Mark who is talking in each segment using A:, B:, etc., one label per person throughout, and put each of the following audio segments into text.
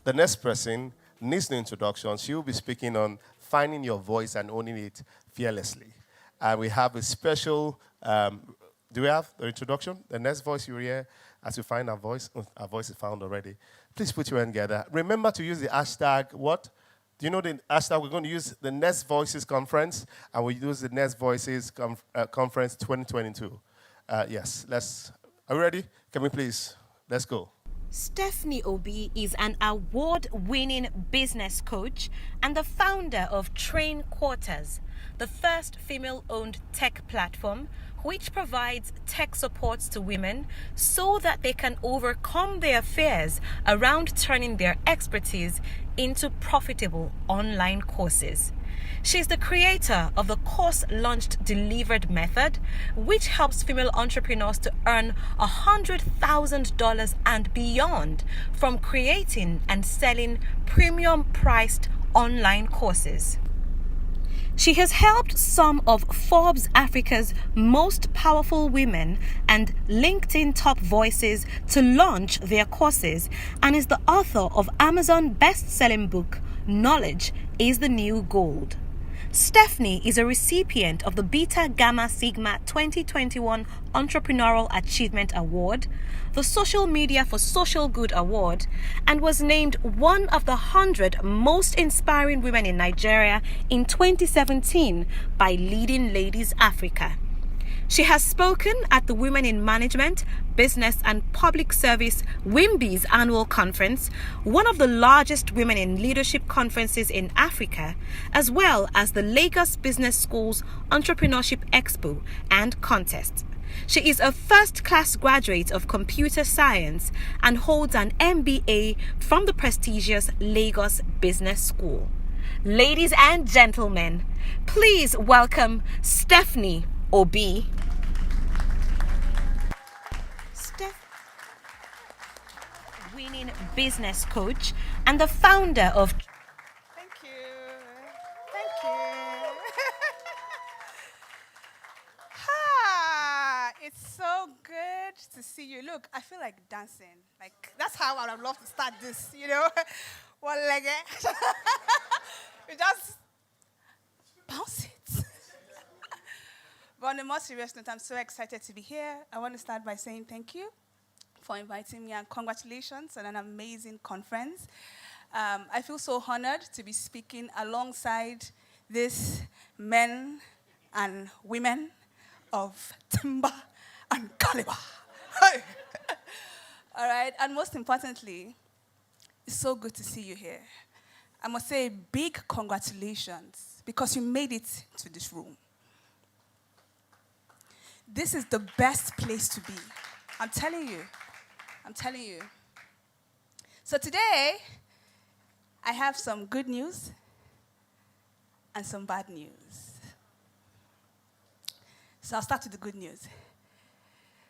A: The next person needs no introduction. She will be speaking on finding your voice and owning it fearlessly. And we have a special, do we have the introduction? The next voice you hear as we find our voice. Oh, our voice is found already. Please put your hand together. Remember to use the hashtag, what? Do you know the hashtag? We're going to use the Next Voices Conference, and we use the Next Voices Conference 2022. Yes, are we ready? Can we please, let's go.
B: Stephanie Obi is an award-winning business coach and the founder of Train Quarters, the first female-owned tech platform which provides tech supports to women so that they can overcome their fears around turning their expertise into profitable online courses. She's the creator of the Course Launched Delivered method, which helps female entrepreneurs to earn $100,000 and beyond from creating and selling premium-priced online courses. She has helped some of Forbes Africa's most powerful women and LinkedIn top voices to launch their courses and is the author of Amazon best-selling book, Knowledge is the New Gold. Stephanie is a recipient of the Beta Gamma Sigma 2021 Entrepreneurial Achievement Award, the Social Media for Social Good Award, and was named one of the 100 most inspiring women in Nigeria in 2017 by Leading Ladies Africa. She has spoken at the Women in Management, Business and Public Service WIMBY's annual conference, one of the largest women in leadership conferences in Africa, as well as the Lagos Business School's Entrepreneurship Expo and Contest. She is a first-class graduate of computer science and holds an MBA from the prestigious Lagos Business School. Ladies and gentlemen, please welcome Stephanie Obi. Winning business coach and the founder of
C: Thank you. Thank you. It's so good to see you. Look, I feel like dancing. Like, that's how I would love to start this, One leg. You just bounce it. But on a more serious note, I'm so excited to be here. I want to start by saying thank you for inviting me and congratulations on an amazing conference. I feel so honored to be speaking alongside these men and women of timber and caliber. Hey. All right, and most importantly, it's so good to see you here. I must say big congratulations because you made it to this room. This is the best place to be. I'm telling you. So today, I have some good news and some bad news. So I'll start with the good news.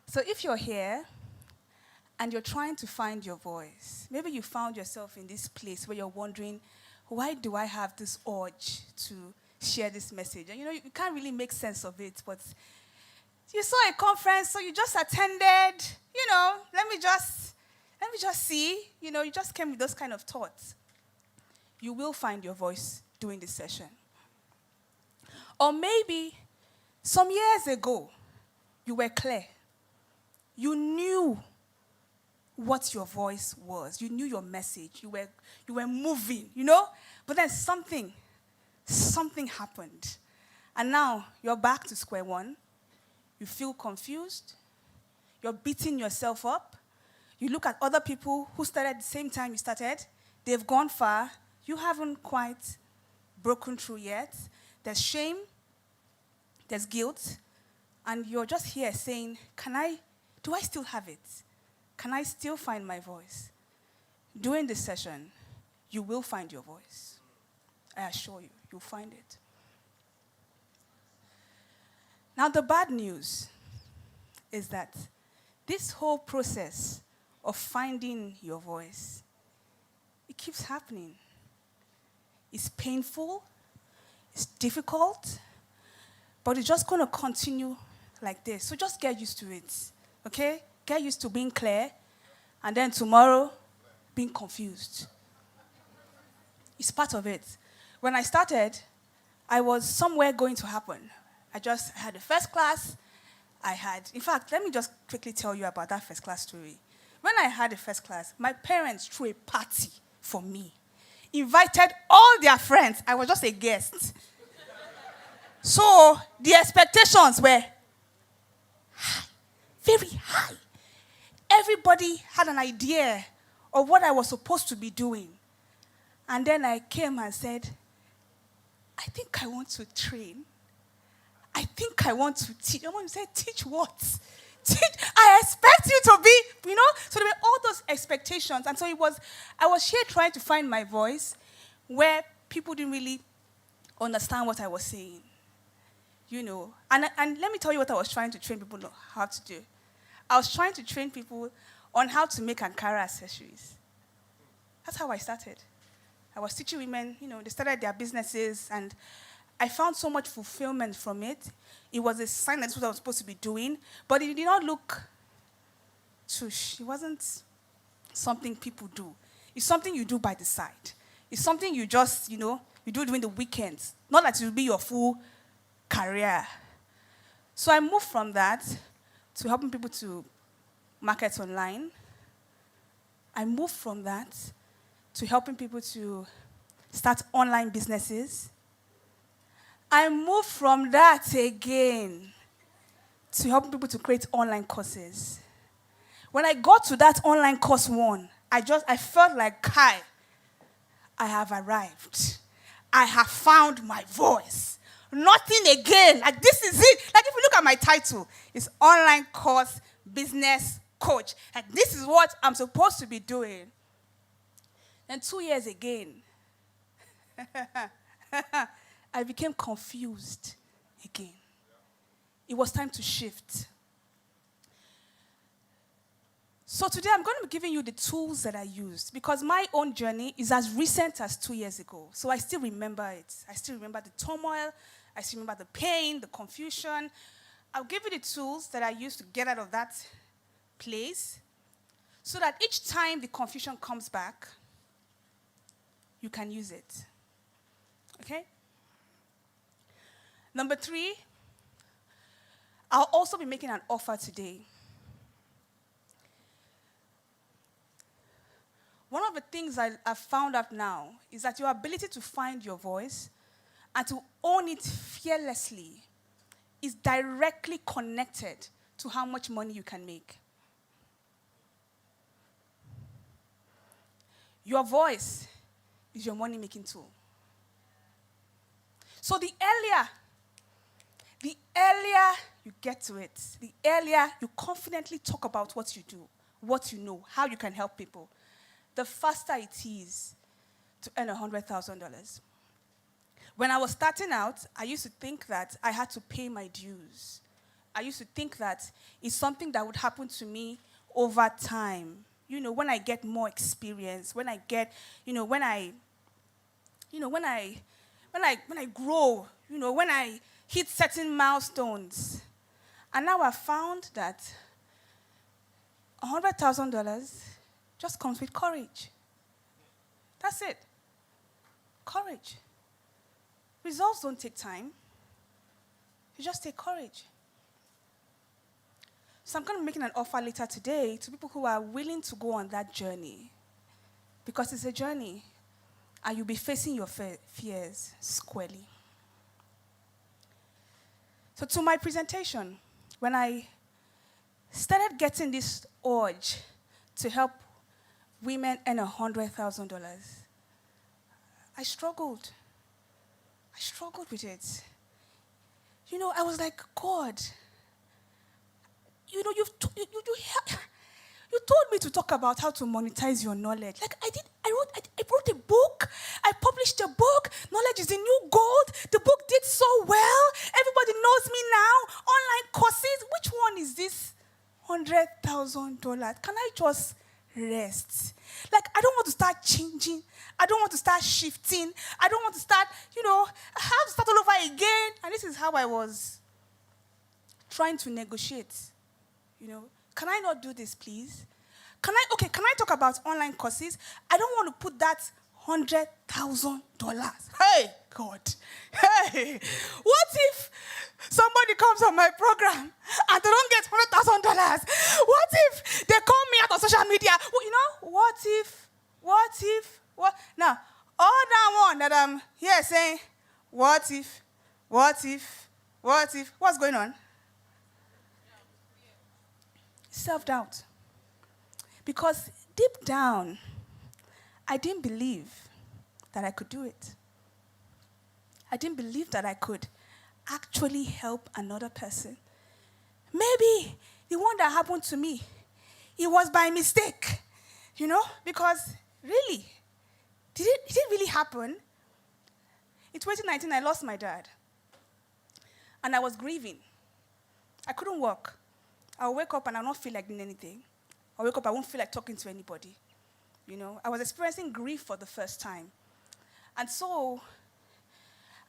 C: So if you're here and you're trying to find your voice, maybe you found yourself in this place where you're wondering, why do I have this urge to share this message? And you can't really make sense of it, but you saw a conference, so you just attended, let me just see, you just came with those kind of thoughts. You will find your voice during this session. Or maybe some years ago, you were clear. You knew what your voice was. You knew your message. You were moving, But then something happened. And now you're back to square one. You feel confused. You're beating yourself up. You look at other people who started at the same time you started. They've gone far. You haven't quite broken through yet. There's shame. There's guilt. And you're just here saying, do I still have it? Can I still find my voice? During this session, you will find your voice. I assure you, you'll find it. Now, the bad news is that this whole process of finding your voice, it keeps happening. It's painful, it's difficult, but it's just going to continue like this. So just get used to it, okay? Get used to being clear, and then tomorrow, being confused. It's part of it. When I started, I was somewhere going to happen. I just had a first class. In fact, let me just quickly tell you about that first class story. When I had a first class, my parents threw a party for me. Invited all their friends. I was just a guest. So the expectations were high, very high. Everybody had an idea of what I was supposed to be doing. And then I came and said, I think I want to train. I think I want to teach. I want to say, teach what? Teach. I expect you to be, So there were all those expectations. And so I was here trying to find my voice where people didn't really understand what I was saying. And let me tell you what I was trying to train people on how to do. I was trying to train people on how to make Ankara accessories. That's how I started. I was teaching women, they started their businesses, and I found so much fulfillment from it. It was a sign that's what I was supposed to be doing, but it did not look tush. It wasn't something people do. It's something you do by the side. It's something you just, you do during the weekends. Not that it will be your full career. So I moved from that to helping people to market online. I moved from that to helping people to start online businesses. I moved from that again to helping people to create online courses. When I got to that online course one, I felt like, I have arrived. I have found my voice. Nothing again. Like, this is it. Like, if you look at my title, it's online course business coach. Like, this is what I'm supposed to be doing. Then 2 years again, I became confused again. It was time to shift. So today I'm going to be giving you the tools that I used, because my own journey is as recent as 2 years ago. So I still remember it. I still remember the turmoil. I still remember the pain, the confusion. I'll give you the tools that I used to get out of that place, so that each time the confusion comes back, you can use it. Okay? Number 3, I'll also be making an offer today. One of the things I've found out now is that your ability to find your voice and to own it fearlessly is directly connected to how much money you can make. Your voice is your money-making tool. So the earlier you get to it, the earlier you confidently talk about what you do, what you know, how you can help people, the faster it is to earn $100,000. When I was starting out, I used to think that I had to pay my dues. I used to think that it's something that would happen to me over time. When I get more experience, when I get, when I grow, when I hit certain milestones. And now I've found that $100,000 just comes with courage. That's it. Courage. Results don't take time. You just take courage. So I'm going to be making an offer later today to people who are willing to go on that journey. Because it's a journey, and you'll be facing your fears squarely. So to my presentation, when I started getting this urge to help women earn $100,000, I struggled. I struggled with it. I was like, God, you told me to talk about how to monetize your knowledge. Like I wrote a book. I published a book. Knowledge is the new gold. The book did so well. Everybody knows me now. Online courses. Which one is this $100,000? Can I just rest? Like, I don't want to start changing. I don't want to start shifting. I don't want to start, I have to start all over again. And this is how I was trying to negotiate. Can I not do this, please? Can I talk about online courses? I don't want to put that $100,000. Hey, God. Hey, what if somebody comes on my program and they don't get $100,000? What if they call me out on social media? Well, what if? Now, all that one that I'm here saying, what if? What's going on? Self-doubt. Because deep down, I didn't believe that I could do it. I didn't believe that I could actually help another person. Maybe the one that happened to me, it was by mistake, because really, did it really happen? In 2019, I lost my dad, and I was grieving. I couldn't walk. I'll wake up and I'll not feel like doing anything. I'll wake up, I won't feel like talking to anybody. I was experiencing grief for the first time. And so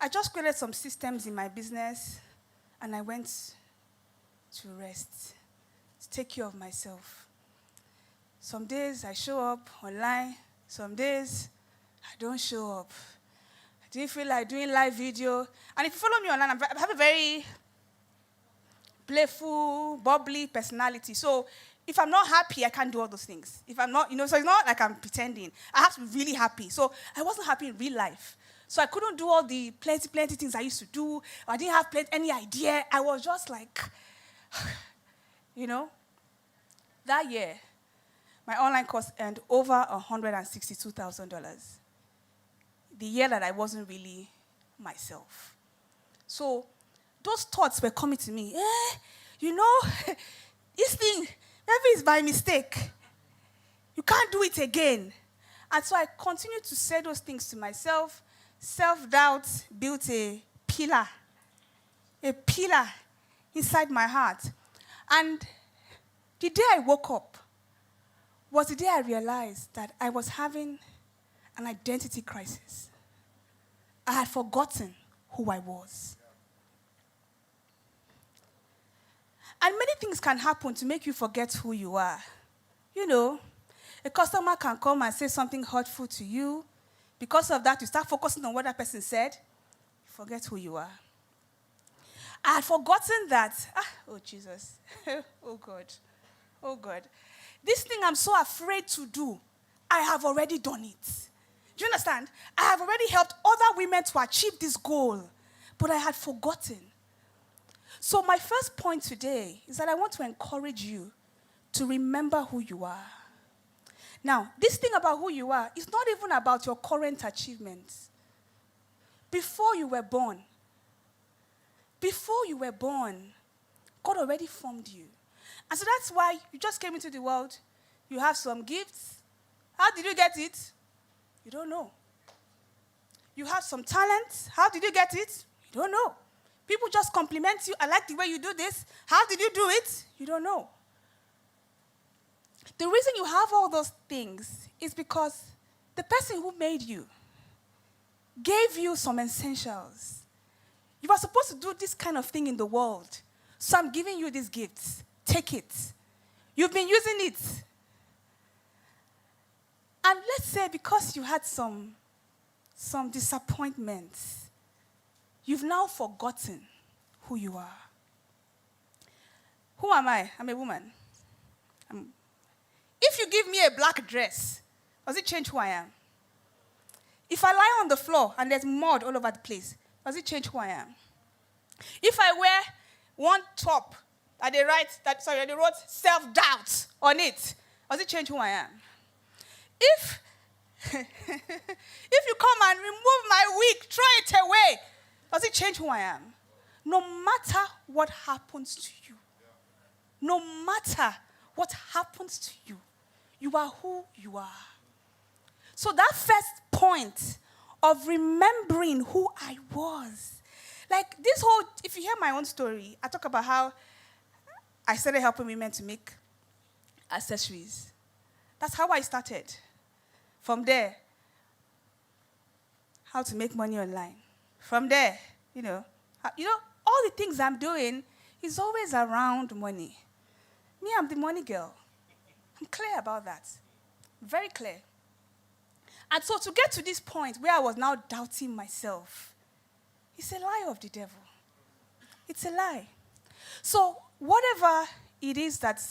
C: I just created some systems in my business, and I went to rest, to take care of myself. Some days I show up online. Some days I don't show up. I didn't feel like doing live video. And if you follow me online, I have a very playful, bubbly personality. So if I'm not happy, I can't do all those things. If I'm not, so it's not like I'm pretending. I have to be really happy. So I wasn't happy in real life. So I couldn't do all the plenty things I used to do. I didn't have any idea. I was just like, That year, my online course earned over $162,000. The year that I wasn't really myself. So those thoughts were coming to me. This thing, maybe it's by mistake. You can't do it again. And so I continued to say those things to myself. Self-doubt built a pillar inside my heart. And the day I woke up was the day I realized that I was having an identity crisis. I had forgotten who I was. And many things can happen to make you forget who you are. A customer can come and say something hurtful to you. Because of that, you start focusing on what that person said. You forget who you are. I had forgotten that. Oh, Jesus. Oh, God. This thing I'm so afraid to do, I have already done it. Do you understand? I have already helped other women to achieve this goal. But I had forgotten. So my first point today is that I want to encourage you to remember who you are. Now, this thing about who you are is not even about your current achievements. Before you were born, God already formed you. And so that's why you just came into the world. You have some gifts. How did you get it? You don't know. You have some talent. How did you get it? You don't know. People just compliment you. I like the way you do this. How did you do it? You don't know. The reason you have all those things is because the person who made you gave you some essentials. You are supposed to do this kind of thing in the world. So I'm giving you these gifts. Take it. You've been using it. And let's say because you had some disappointments, you've now forgotten who you are. Who am I? I'm a woman. If you give me a black dress, does it change who I am? If I lie on the floor and there's mud all over the place, does it change who I am? If I wear one top that they wrote self-doubt on it, does it change who I am? If you come and remove my wig, throw it away, does it change who I am? No matter what happens to you, no matter what happens to you, you are who you are. So that first point of remembering who I was, like this whole, if you hear my own story, I talk about how I started helping women to make accessories. That's how I started. From there, how to make money online. From there, all the things I'm doing is always around money. Me, I'm the money girl. I'm clear about that. Very clear. And so to get to this point where I was now doubting myself, it's a lie of the devil. It's a lie. So whatever it is that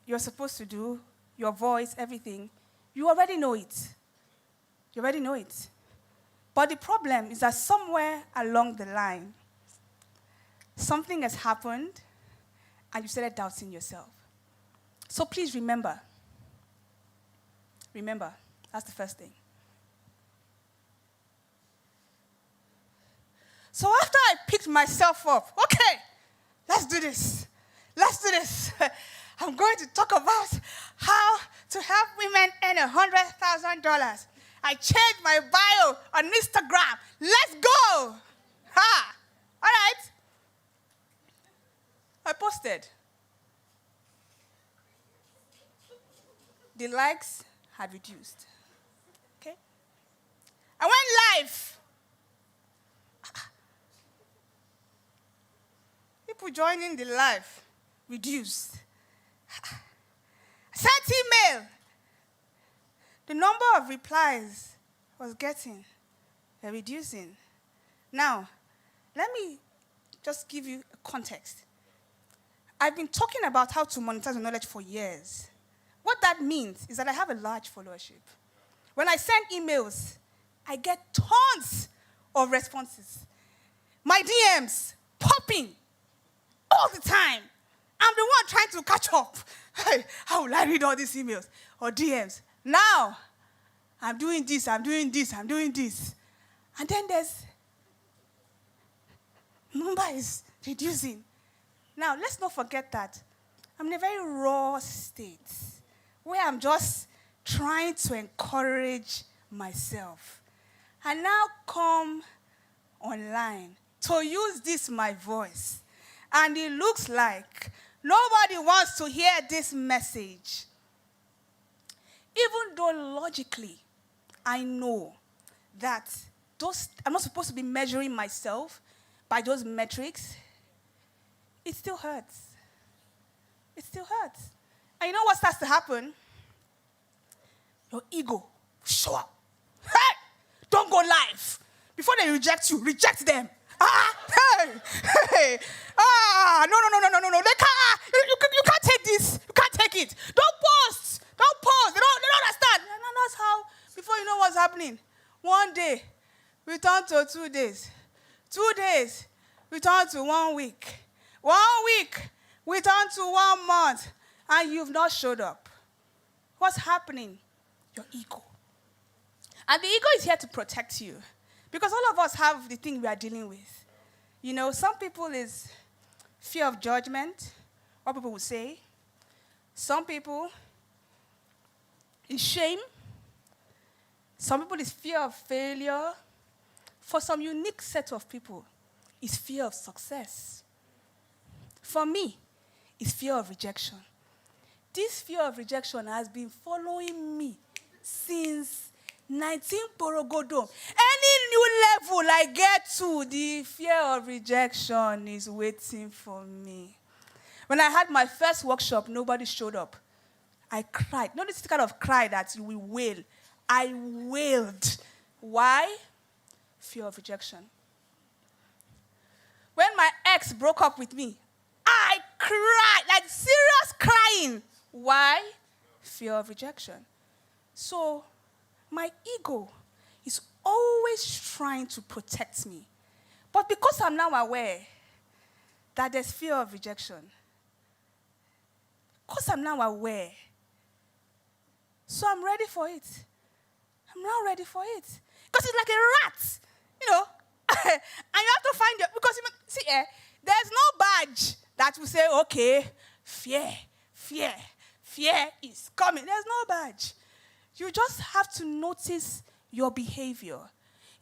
C: you're supposed to do, your voice, everything, you already know it. You already know it. But the problem is that somewhere along the line, something has happened and you started doubting yourself. So please remember. Remember. That's the first thing. So after I picked myself up, okay, let's do this. Let's do this. I'm going to talk about how to help women earn $100,000. I changed my bio on Instagram. Let's go. Ha. All right. I posted. The likes had reduced. Okay. I went live. People joining the live reduced. I sent email. The number of replies I was getting were reducing. Now, let me just give you a context. I've been talking about how to monetize your knowledge for years. What that means is that I have a large followership. When I send emails, I get tons of responses. My DMs popping all the time. I'm the one trying to catch up. Hey, how will I read all these emails or DMs? Now, I'm doing this. And then there's number is reducing. Now, let's not forget that I'm in a very raw state where I'm just trying to encourage myself. I now come online to use this, my voice. And it looks like nobody wants to hear this message. Even though logically, I know that I'm not supposed to be measuring myself by those metrics, it still hurts. It still hurts. And you know what starts to happen? Your ego show up. Hey, don't go live. Before they reject you, reject them. No. They can't, you can't take this. You can't take it. Don't post. They don't understand. And that's how, before you know what's happening, one day, we turn to 2 days. 2 days, we turn to 1 week. 1 week, we turn to 1 month. And you've not showed up. What's happening? Your ego. And the ego is here to protect you. Because all of us have the thing we are dealing with. You know, some people is fear of judgment, what people will say. Some people is shame. Some people is fear of failure. For some unique set of people, it's fear of success. For me, it's fear of rejection. This fear of rejection has been following me since 19 Borogodom. Any new level I get to, the fear of rejection is waiting for me. When I had my first workshop, nobody showed up. I cried. Not this kind of cry that you will wail. I wailed. Why? Fear of rejection. When my ex broke up with me, I cried, like serious crying. Why? Fear of rejection. So, my ego is always trying to protect me. But because I'm now aware that there's fear of rejection, because I'm now aware, so I'm ready for it. I'm now ready for it. Because it's like a rat, you know. And you have to find it. Because, see, there's no badge that will say, okay, fear is coming. There's no badge. You just have to notice your behavior.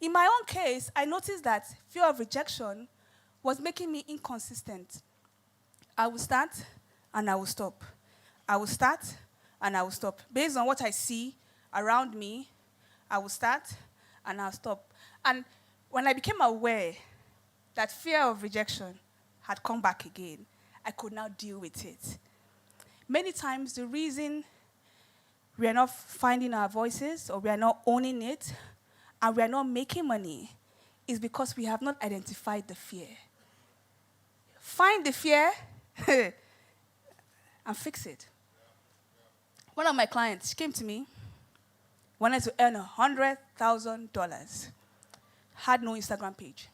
C: In my own case, I noticed that fear of rejection was making me inconsistent. I will start and I will stop. I will start and I will stop. Based on what I see around me, I will start and I'll stop. And when I became aware that fear of rejection had come back again, I could now deal with it. Many times the reason we are not finding our voices, or we are not owning it, and we are not making money, is because we have not identified the fear. Find the fear and fix it. One of my clients, she came to me, wanted to earn $100,000, had no Instagram page,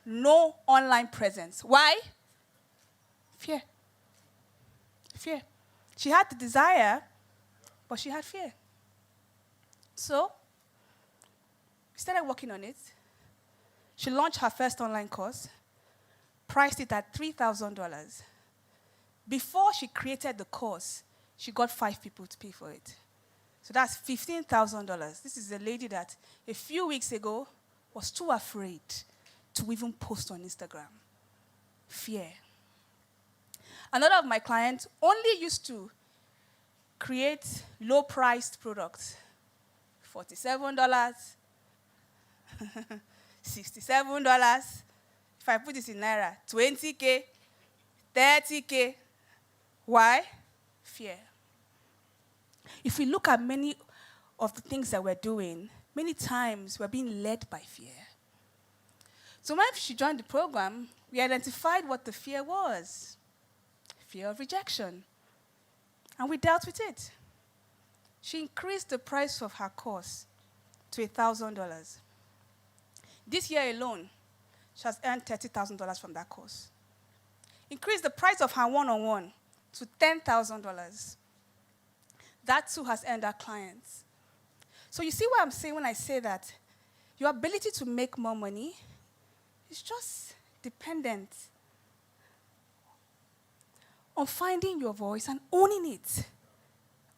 C: no online presence. Why? Fear. Fear. She had the desire, but she had fear. So, we started working on it. She launched her first online course, priced it at $3,000. Before she created the course, she got 5 people to pay for it. So that's $15,000. This is a lady that a few weeks ago was too afraid to even post on Instagram. Fear. Another of my clients only used to create low-priced products. $47, $67. If I put this in Naira, $20K, $30K. Why? Fear. If we look at many of the things that we're doing, many times we're being led by fear. So when she joined the program, we identified what the fear was. Fear of rejection. And we dealt with it. She increased the price of her course to $1,000. This year alone, she has earned $30,000 from that course. Increased the price of her one-on-one to $10,000. That too has earned her clients. So you see what I'm saying when I say that your ability to make more money is just dependent on finding your voice and owning it.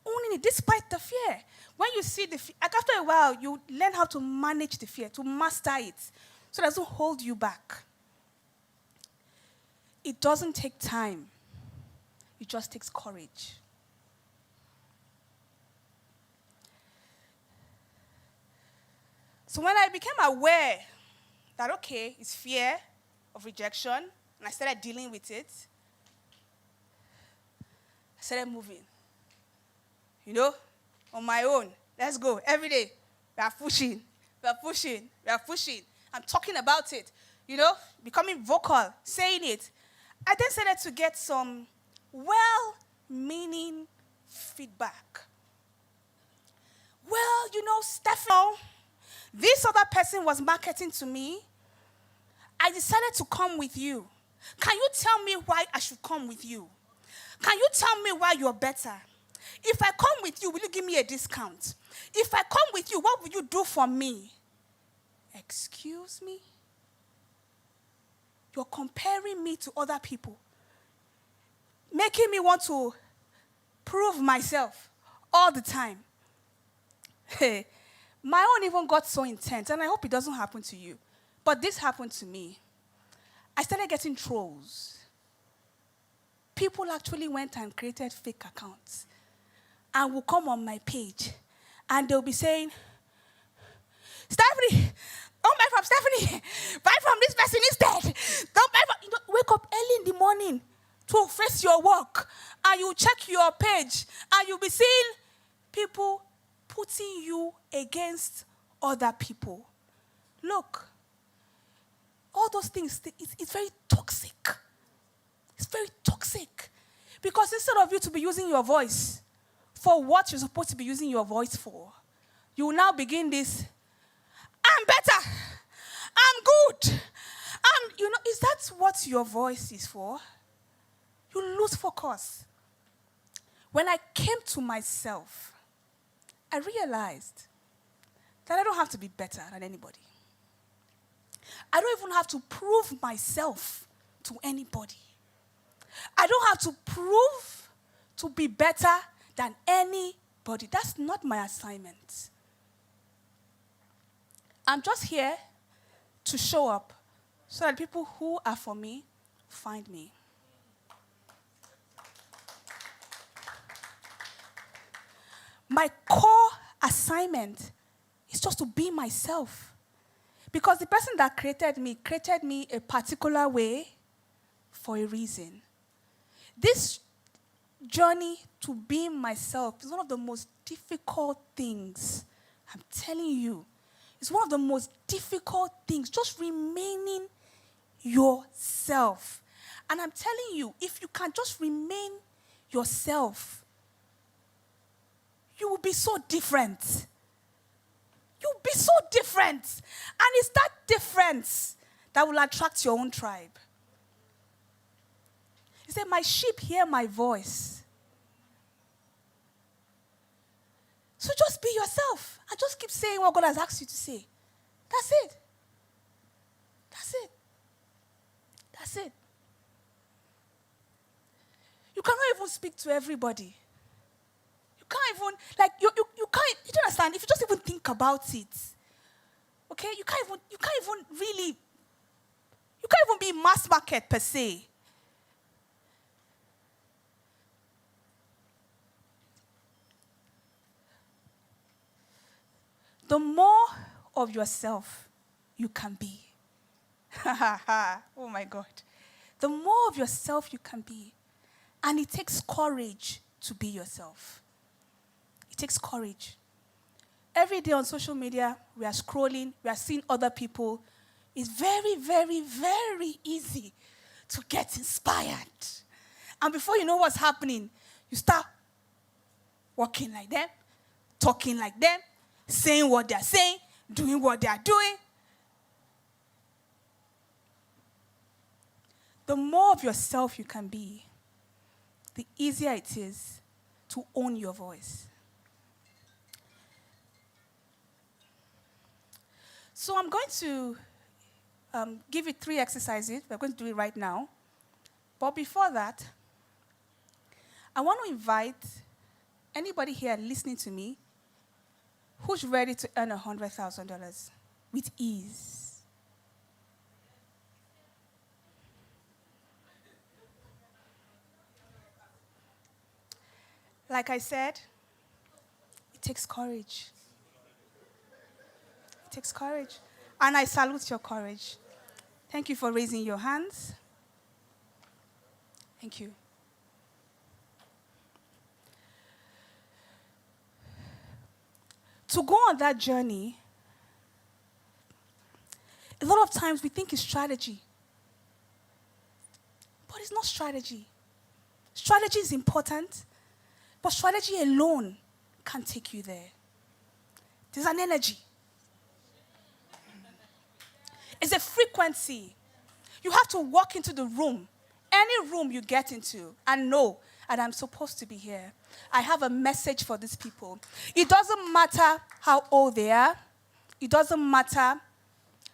C: Owning it despite the fear. When you see the fear, like after a while, you learn how to manage the fear, to master it, so it doesn't hold you back. It doesn't take time. It just takes courage. So when I became aware that, okay, it's fear of rejection, and I started dealing with it, I started moving. You know, on my own. Let's go. Every day, we are pushing. We are pushing. We are pushing. I'm talking about it. You know, becoming vocal, saying it. I then started to get some well-meaning feedback. Well, you know, Steph, this other person was marketing to me. I decided to come with you. Can you tell me why I should come with you? Can you tell me why you're better? If I come with you, will you give me a discount? If I come with you, what will you do for me? Excuse me? You're comparing me to other people, making me want to prove myself all the time. Hey, my own even got so intense, and I hope it doesn't happen to you. But this happened to me. I started getting trolls. People actually went and created fake accounts and will come on my page, and they'll be saying, Stephanie, don't buy from Stephanie. Buy from this person instead. Don't buy from... You know, wake up early in the morning to face your work, and you check your page, and you'll be seeing people putting you against other people. Look, all those things, it's very toxic. It's very toxic. Because instead of you to be using your voice for what you're supposed to be using your voice for, you will now begin this, I'm better, I'm good. You know, is that what your voice is for? You lose focus. When I came to myself, I realized that I don't have to be better than anybody. I don't even have to prove myself to anybody. I don't have to prove to be better than anybody. That's not my assignment. I'm just here to show up so that people who are for me find me. My core assignment is just to be myself. Because the person that created me a particular way for a reason. This journey to being myself is one of the most difficult things. I'm telling you. It's one of the most difficult things, just remaining yourself. And I'm telling you, if you can just remain yourself, you will be so different. You'll be so different. And it's that difference that will attract your own tribe. He said, my sheep hear my voice. So just be yourself and just keep saying what God has asked you to say. That's it. That's it. That's it. You cannot even speak to everybody. You can't even, you can't, you don't understand, if you just even think about it, okay, you can't even be mass market per se. The more of yourself you can be. Oh my God. The more of yourself you can be. And it takes courage to be yourself. It takes courage. Every day on social media, we are scrolling, we are seeing other people. It's very, very, very easy to get inspired. And before you know what's happening, you start walking like them, talking like them, saying what they're saying, doing what they're doing. The more of yourself you can be, the easier it is to own your voice. So I'm going to give you 3 exercises. We're going to do it right now. But before that, I want to invite anybody here listening to me who's ready to earn $100,000 with ease. Like I said, it takes courage. It takes courage. And I salute your courage. Thank you for raising your hands. Thank you. To go on that journey, a lot of times we think it's strategy. But it's not strategy. Strategy is important, but strategy alone can't take you there. There's an energy. It's a frequency. You have to walk into the room, any room you get into, and know that I'm supposed to be here. I have a message for these people. It doesn't matter how old they are. It doesn't matter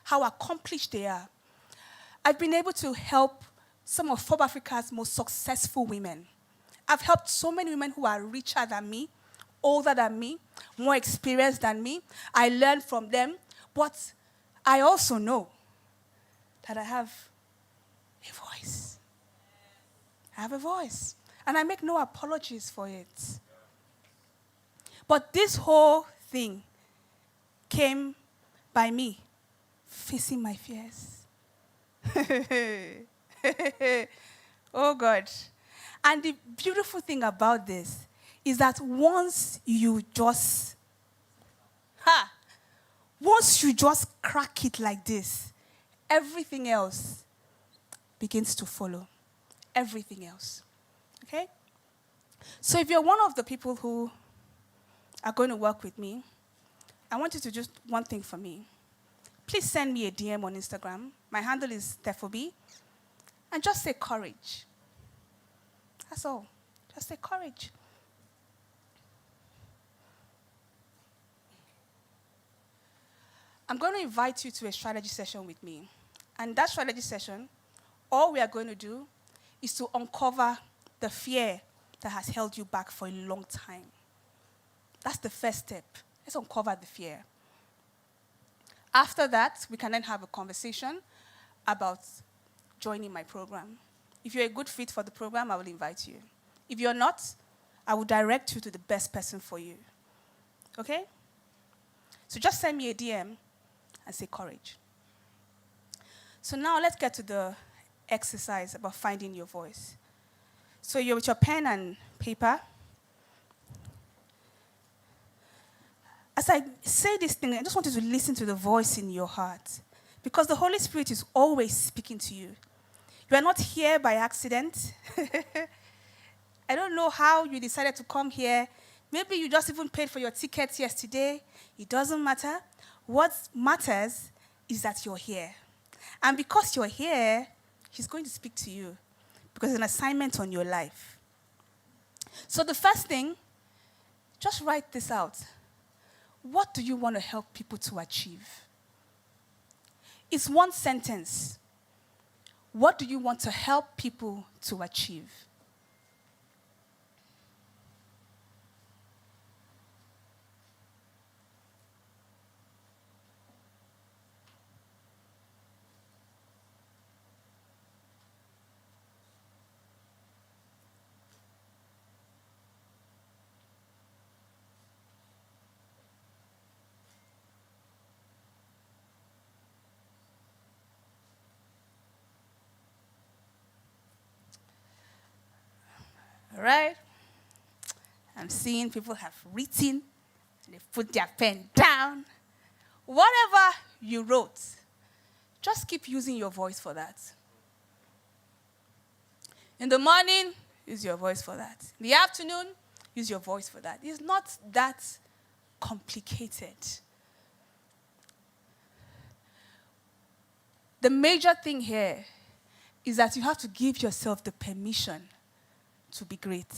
C: how accomplished they are. I've been able to help some of South Africa's most successful women. I've helped so many women who are richer than me, older than me, more experienced than me. I learn from them, but I also know that I have a voice. I have a voice. And I make no apologies for it. But this whole thing came by me facing my fears. Oh, God. And the beautiful thing about this is that once you just crack it like this, everything else begins to follow. Everything else. Okay? So if you're one of the people who are going to work with me, I want you to just one thing for me. Please send me a DM on Instagram. My handle is Steph. And just say courage. That's all. Just say courage. I'm going to invite you to a strategy session with me. And that strategy session, all we are going to do is to uncover the fear that has held you back for a long time. That's the first step. Let's uncover the fear. After that, we can then have a conversation about joining my program. If you're a good fit for the program, I will invite you. If you're not, I will direct you to the best person for you. Okay? So just send me a DM and say courage. So now let's get to the exercise about finding your voice. So you're with your pen and paper. As I say this thing, I just want you to listen to the voice in your heart. Because the Holy Spirit is always speaking to you. You are not here by accident. I don't know how you decided to come here. Maybe you just even paid for your tickets yesterday. It doesn't matter. What matters is that you're here. And because you're here, He's going to speak to you. Because it's an assignment on your life. So the first thing, just write this out. What do you want to help people to achieve? It's one sentence. What do you want to help people to achieve? All right? I'm seeing people have written, and they put their pen down. Whatever you wrote, just keep using your voice for that. In the morning, use your voice for that. In the afternoon, use your voice for that. It's not that complicated. The major thing here is that you have to give yourself the permission to be great.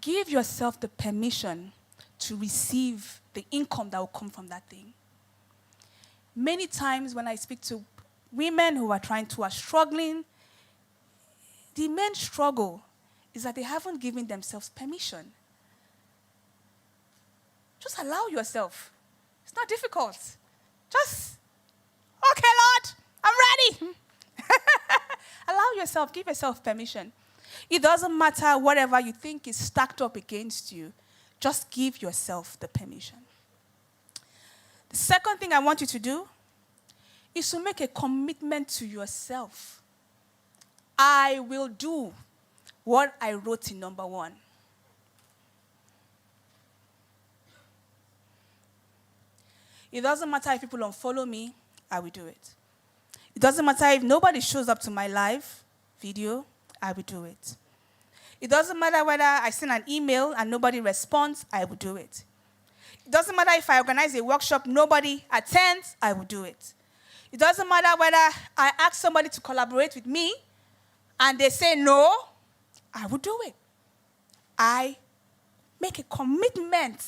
C: Give yourself the permission to receive the income that will come from that thing. Many times when I speak to women who are struggling, the main struggle is that they haven't given themselves permission. Just allow yourself. It's not difficult. Just, okay, Lord, I'm ready. Allow yourself, give yourself permission. It doesn't matter whatever you think is stacked up against you. Just give yourself the permission. The second thing I want you to do is to make a commitment to yourself. I will do what I wrote in number 1. It doesn't matter if people unfollow me, I will do it. It doesn't matter if nobody shows up to my live video, I will do it. It doesn't matter whether I send an email and nobody responds, I will do it. It doesn't matter if I organize a workshop, nobody attends, I will do it. It doesn't matter whether I ask somebody to collaborate with me and they say no, I will do it. I make a commitment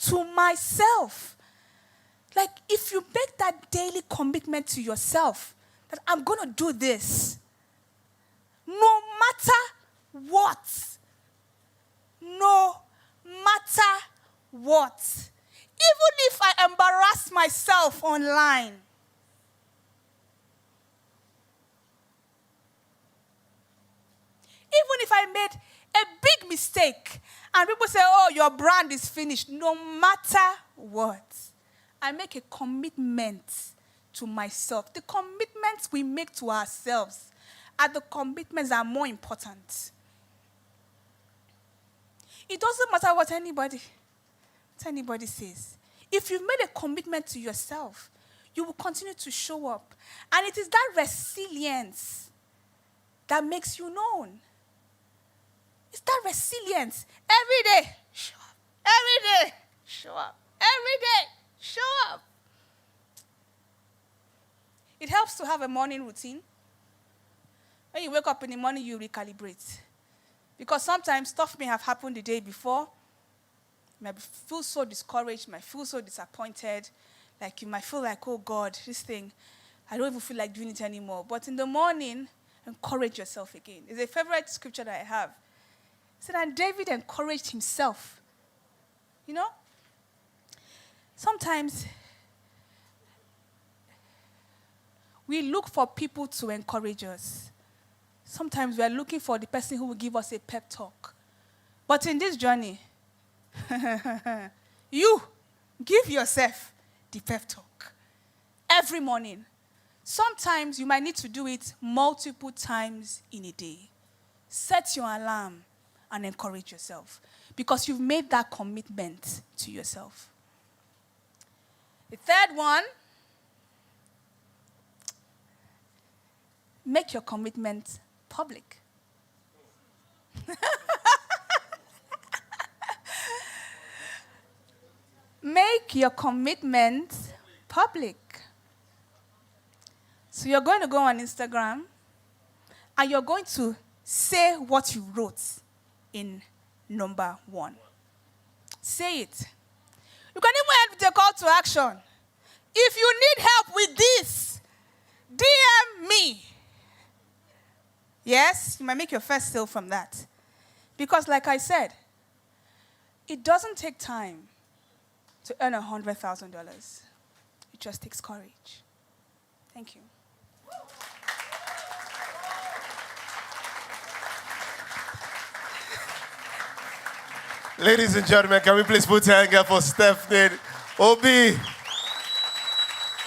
C: to myself. Like if you make that daily commitment to yourself, that I'm going to do this, no matter what. No matter what. Even if I embarrass myself online. Even if I made a big mistake and people say, oh, your brand is finished, no matter what, I make a commitment to myself. The commitments we make to ourselves are the commitments that are more important. It doesn't matter what anybody says. If you've made a commitment to yourself, you will continue to show up. And it is that resilience that makes you known. It's that resilience. Every day, show up. Every day, show up. Every day, show up. It helps to have a morning routine. When you wake up in the morning, you recalibrate. Because sometimes stuff may have happened the day before. You might feel so discouraged, you might feel so disappointed. Like you might feel like, oh God, this thing, I don't even feel like doing it anymore. But in the morning, encourage yourself again. It's a favorite scripture that I have. It said, and David encouraged himself. You know? Sometimes we look for people to encourage us. Sometimes we are looking for the person who will give us a pep talk. But in this journey, you give yourself the pep talk every morning. Sometimes you might need to do it multiple times in a day. Set your alarm and encourage yourself because you've made that commitment to yourself. The third one, make your commitment public. Make your commitment public. So you're going to go on Instagram and you're going to say what you wrote in number 1. Say it. You can even end with a call to action. If you need help with this, DM me. Yes, you might make your first sale from that. Because like I said, it doesn't take time to earn $100,000. It just takes courage. Thank you.
A: Ladies and gentlemen, can we please put your hand up for Steph, Obi?